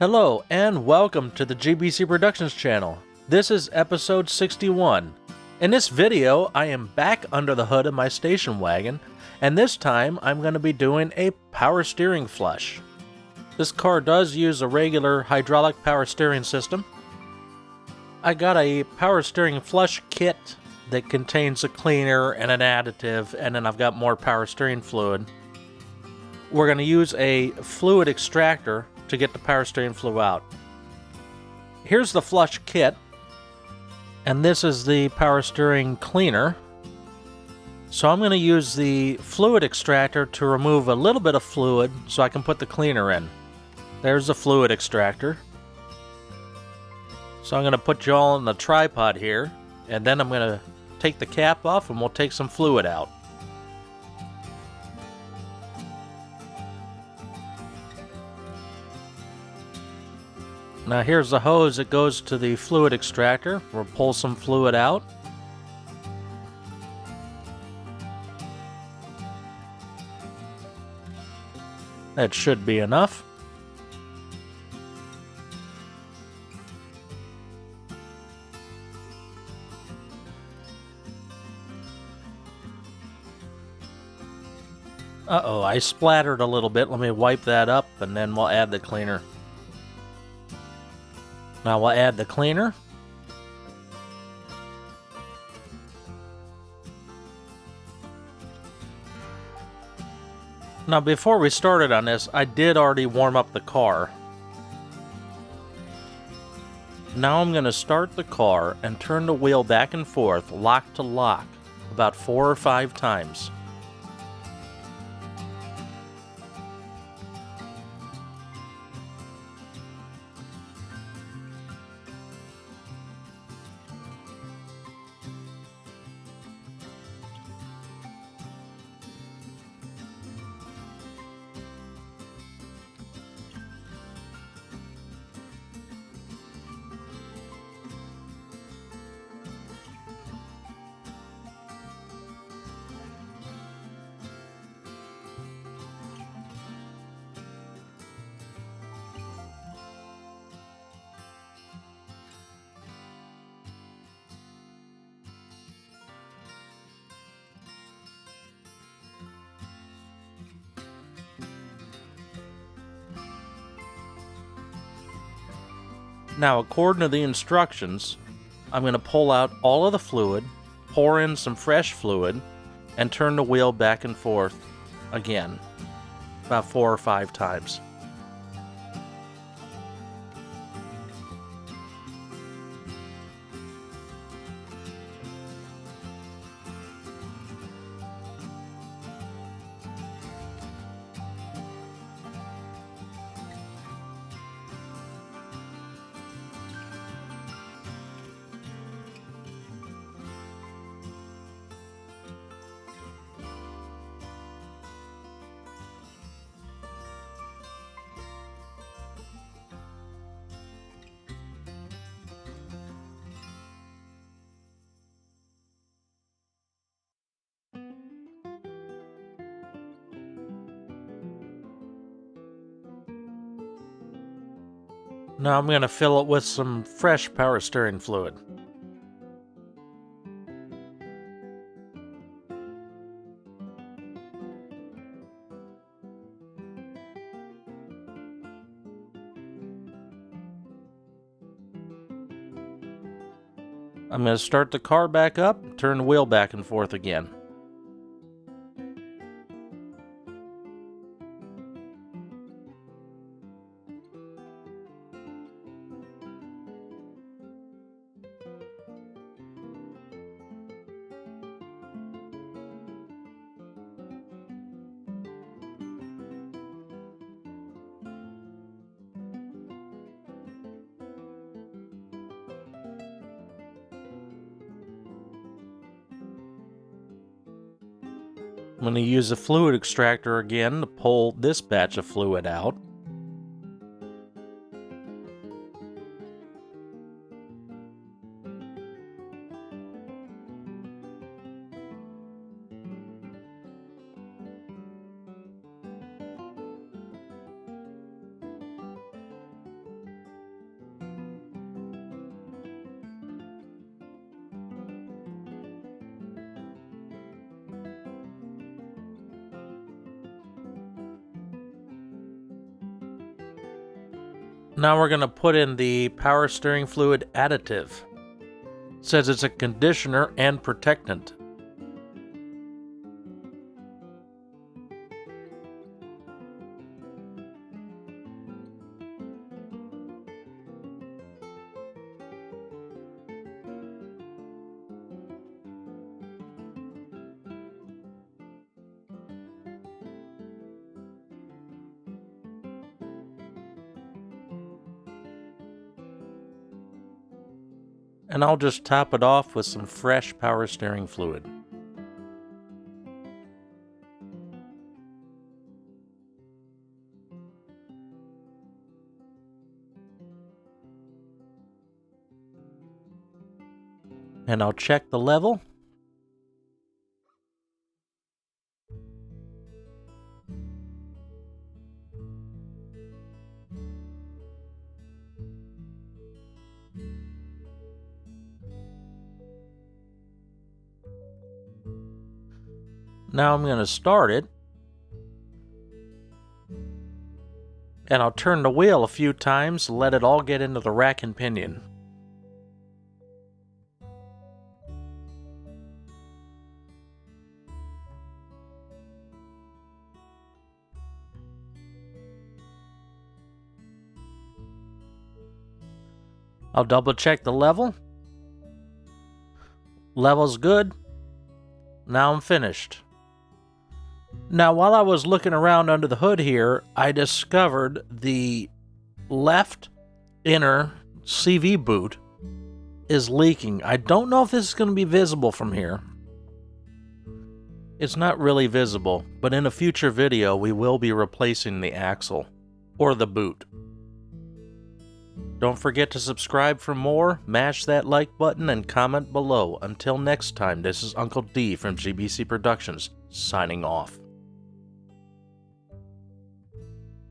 Hello and welcome to the GBC Productions channel. This is episode 61. In this video, I am back under the hood of my station wagon, and this time I'm going to be doing a power steering flush. This car does use a regular hydraulic power steering system. I got a power steering flush kit that contains a cleaner and an additive, and then I've got more power steering fluid. We're going to use a fluid extractor to get the power steering fluid out. Here's the flush kit, and this is the power steering cleaner. So I'm going to use the fluid extractor to remove a little bit of fluid so I can put the cleaner in. There's the fluid extractor. So I'm going to put you all on the tripod here, and then I'm going to take the cap off and we'll take some fluid out. Now here's the hose that goes to the fluid extractor. We'll pull some fluid out. That should be enough. Uh-oh, I splattered a little bit. Let me wipe that up and then we'll add the cleaner. Now we'll add the cleaner. Now before we started on this, I did already warm up the car. Now I'm going to start the car and turn the wheel back and forth, lock to lock, about 4 or 5 times. Now, according to the instructions, I'm going to pull out all of the fluid, pour in some fresh fluid, and turn the wheel back and forth again, about 4 or 5 times. Now I'm going to fill it with some fresh power steering fluid. I'm going to start the car back up, turn the wheel back and forth again. I'm going to use the fluid extractor again to pull this batch of fluid out. Now we're going to put in the power steering fluid additive. It says it's a conditioner and protectant. And I'll just top it off with some fresh power steering fluid. And I'll check the level. Now I'm going to start it, and I'll turn the wheel a few times to let it all get into the rack and pinion. I'll double check the level. Level's good. Now I'm finished. Now, while I was looking around under the hood here, I discovered the left inner CV boot is leaking. I don't know if this is going to be visible from here. It's not really visible, but in a future video, we will be replacing the axle, or the boot. Don't forget to subscribe for more, mash that like button, and comment below. Until next time, this is Uncle D from GBC Productions, signing off.